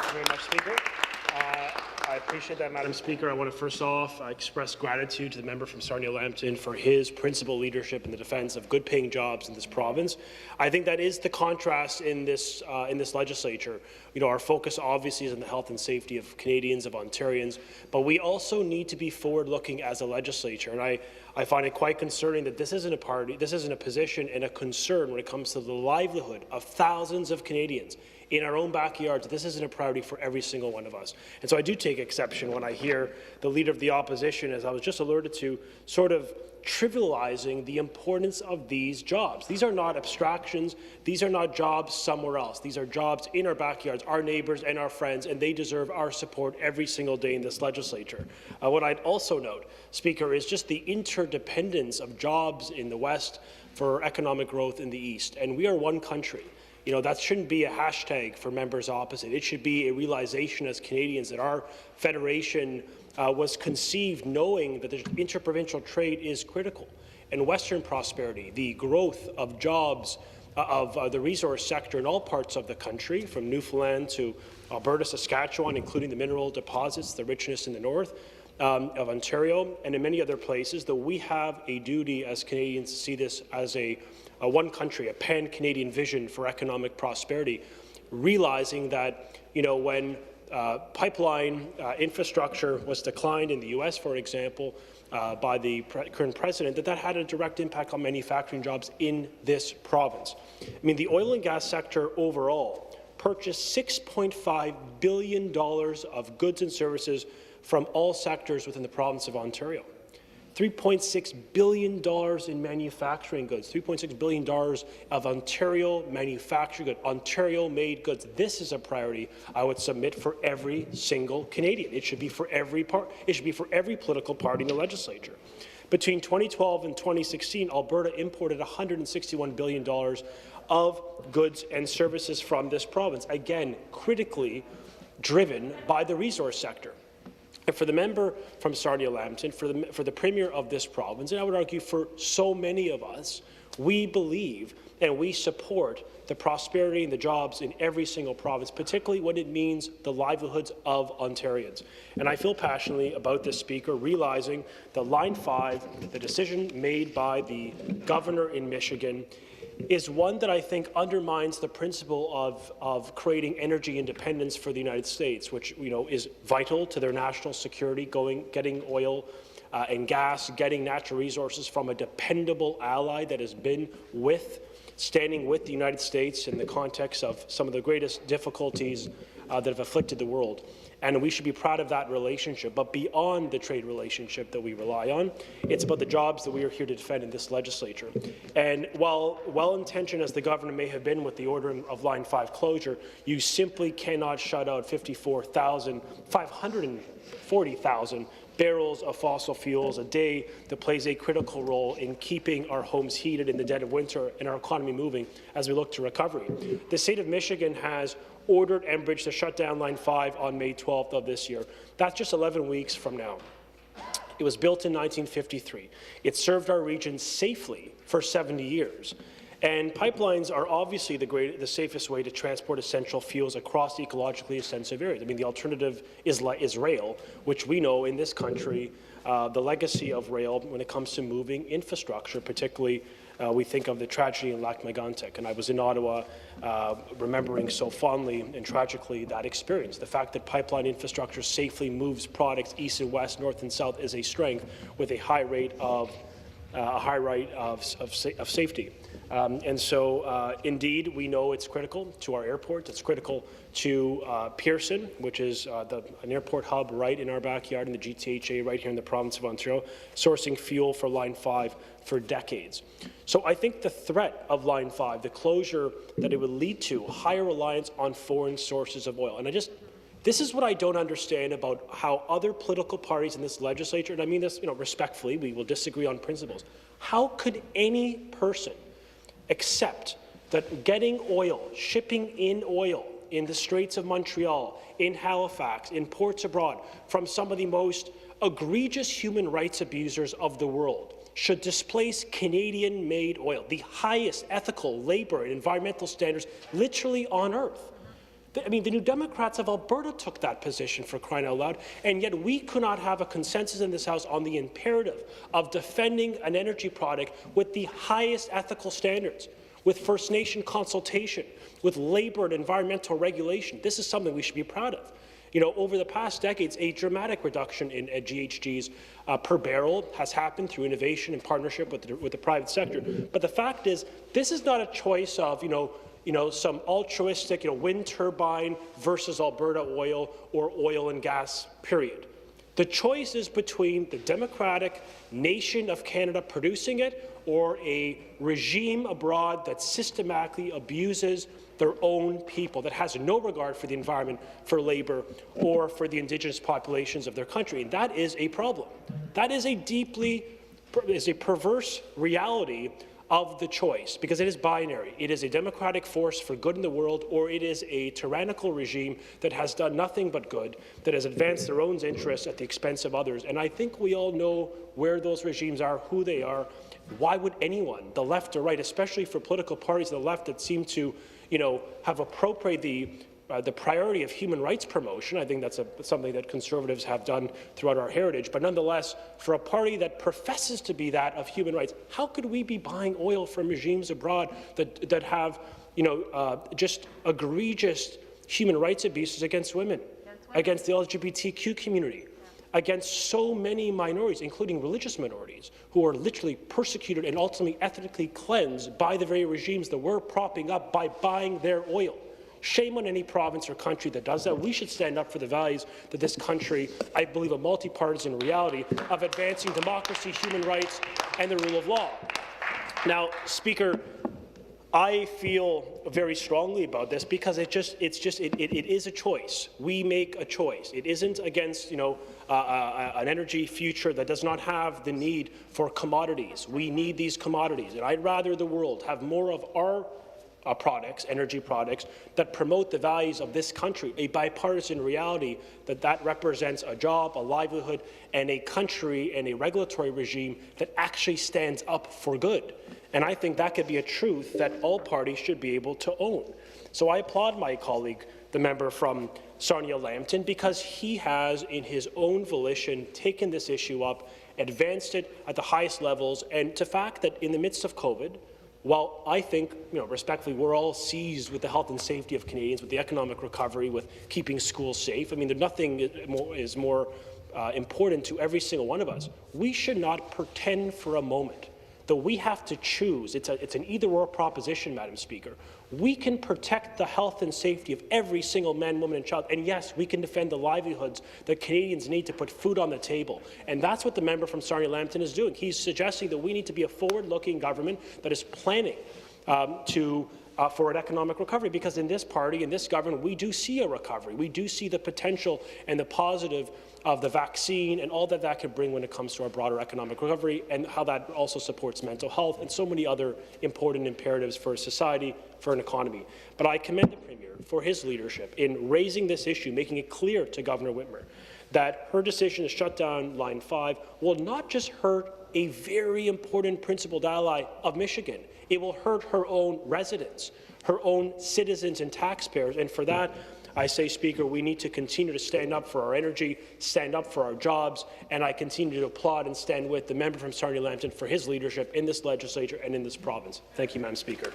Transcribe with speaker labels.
Speaker 1: you very much, Speaker. I appreciate that, Madam Speaker. I want to first off express gratitude to the member from Sarnia-Lambton for his principled leadership in the defence of good-paying jobs in this province. I think that is the contrast in this legislature. You know, our focus obviously is on the health and safety of Canadians, of Ontarians, but we also need to be forward-looking as a legislature. And I find it quite concerning that this isn't a position and a concern when it comes to the livelihood of thousands of Canadians in our own backyards. This isn't a priority for every single one of us. And so I do take exception when I hear the Leader of the Opposition, as I was just alerted to, sort of trivializing the importance of these jobs. These are not abstractions. These are not jobs somewhere else. These are jobs in our backyards, our neighbours and our friends, and they deserve our support every single day in this legislature. What I'd also note, Speaker, is just the interdependence of jobs in the West for economic growth in the East. And we are one country. You know, that shouldn't be a hashtag for members opposite. It should be a realization as Canadians that our federation was conceived knowing that the interprovincial trade is critical. And Western prosperity, the growth of jobs of the resource sector in all parts of the country, from Newfoundland to Alberta, Saskatchewan, including the mineral deposits, the richness in the north of Ontario, and in many other places, though we have a duty as Canadians to see this as a one country, a pan-Canadian vision for economic prosperity, realizing that, you know, when pipeline infrastructure was declined in the U.S., for example, by the current president, that had a direct impact on manufacturing jobs in this province. I mean, the oil and gas sector overall purchased $6.5 billion of goods and services from all sectors within the province of Ontario. $3.6 billion in manufacturing goods, $3.6 billion of Ontario manufacturing goods, Ontario-made goods. This is a priority I would submit for every single Canadian. It should be for every political party in the legislature. Between 2012 and 2016, Alberta imported $161 billion of goods and services from this province, again, critically driven by the resource sector. And for the member from Sarnia-Lambton, for the Premier of this province, and I would argue for so many of us, we believe and we support the prosperity and the jobs in every single province, particularly when it means the livelihoods of Ontarians. And I feel passionately about this, Speaker, realizing that Line 5, the decision made by the governor in Michigan, is one that I think undermines the principle of creating energy independence for the United States, which, you know, is vital to their national security, getting oil and gas, getting natural resources from a dependable ally that has been standing with the United States in the context of some of the greatest difficulties that have afflicted the world. And we should be proud of that relationship. But beyond the trade relationship that we rely on, it's about the jobs that we are here to defend in this legislature. And while well-intentioned as the government may have been with the order of Line 5 closure, you simply cannot shut out 540,000 barrels of fossil fuels a day that plays a critical role in keeping our homes heated in the dead of winter and our economy moving as we look to recovery. The state of Michigan has ordered Enbridge to shut down Line 5 on May 12th of this year. That's just 11 weeks from now. It was built in 1953. It served our region safely for 70 years. And pipelines are obviously the safest way to transport essential fuels across ecologically sensitive areas. I mean, the alternative is rail, which we know in this country, the legacy of rail when it comes to moving infrastructure, particularly we think of the tragedy in Lac-Mégantic, and I was in Ottawa remembering so fondly and tragically that experience. The fact that pipeline infrastructure safely moves products east and west, north and south is a strength with a high rate of safety. And so, indeed, we know it's critical to our airport. It's critical to Pearson, which is an airport hub right in our backyard in the GTHA right here in the province of Ontario, sourcing fuel for Line 5 for decades. So I think the threat of Line 5, the closure that it would lead to, higher reliance on foreign sources of oil. And this is what I don't understand about how other political parties in this legislature, and I mean this, respectfully, we will disagree on principles. How could any person accept that getting oil, shipping in oil in the Straits of Montreal, in Halifax, in ports abroad, from some of the most egregious human rights abusers of the world, should displace Canadian-made oil, the highest ethical, labour and environmental standards literally on earth? I mean, the New Democrats of Alberta took that position, for crying out loud, and yet we could not have a consensus in this House on the imperative of defending an energy product with the highest ethical standards, with First Nation consultation, with labour and environmental regulation. This is something we should be proud of. You know, over the past decades, a dramatic reduction in GHGs per barrel has happened through innovation and partnership with the private sector. But the fact is, this is not a choice of, some altruistic, wind turbine versus Alberta oil or oil and gas, period. The choice is between the democratic nation of Canada producing it or a regime abroad that systematically abuses their own people, that has no regard for the environment, for labour, or for the Indigenous populations of their country. And that is a problem. That is a perverse reality of the choice, because it is binary. It is a democratic force for good in the world, or it is a tyrannical regime that has done nothing but good, that has advanced their own interests at the expense of others. And I think we all know where those regimes are, who they are. Why would anyone, the left or right, especially for political parties on the left that seem to have appropriated the priority of human rights promotion? I think that's something that Conservatives have done throughout our heritage. But nonetheless, for a party that professes to be that of human rights, how could we be buying oil from regimes abroad that have, just egregious human rights abuses against women, against the LGBTQ community, against so many minorities, including religious minorities, who are literally persecuted and ultimately ethnically cleansed by the very regimes that we're propping up by buying their oil? Shame on any province or country that does that. We should stand up for the values that this country, I believe, a multi-partisan reality of advancing democracy, human rights, and the rule of law. Now, Speaker, I feel very strongly about this because it is a choice. We make a choice. It isn't against an energy future that does not have the need for commodities. We need these commodities, and I'd rather the world have more of our products, energy products, that promote the values of this country, a bipartisan reality that represents a job, a livelihood, and a country and a regulatory regime that actually stands up for good. And I think that could be a truth that all parties should be able to own. So I applaud my colleague, the member from Sarnia Lambton, because he has, in his own volition, taken this issue up, advanced it at the highest levels, and the fact that in the midst of COVID, while I think, respectfully, we're all seized with the health and safety of Canadians, with the economic recovery, with keeping schools safe. I mean, nothing is more important to every single one of us. We should not pretend for a moment that we have to choose. It's an either-or proposition, Madam Speaker. We can protect the health and safety of every single man, woman, and child, and yes, we can defend the livelihoods that Canadians need to put food on the table. And that's what the member from Sarnia Lambton is doing. He's suggesting that we need to be a forward-looking government that is planning for an economic recovery, because in this party, in this government, we do see a recovery. We do see the potential and the positive of the vaccine and all that could bring when it comes to our broader economic recovery, and how that also supports mental health and so many other important imperatives for society, for an economy. But I commend the Premier for his leadership in raising this issue, making it clear to Governor Whitmer that her decision to shut down Line 5 will not just hurt a very important principled ally of Michigan, it will hurt her own residents, her own citizens and taxpayers. And for that, I say, Speaker, we need to continue to stand up for our energy, stand up for our jobs, and I continue to applaud and stand with the member from Sarnia Lambton for his leadership in this legislature and in this province. Thank you, Madam Speaker.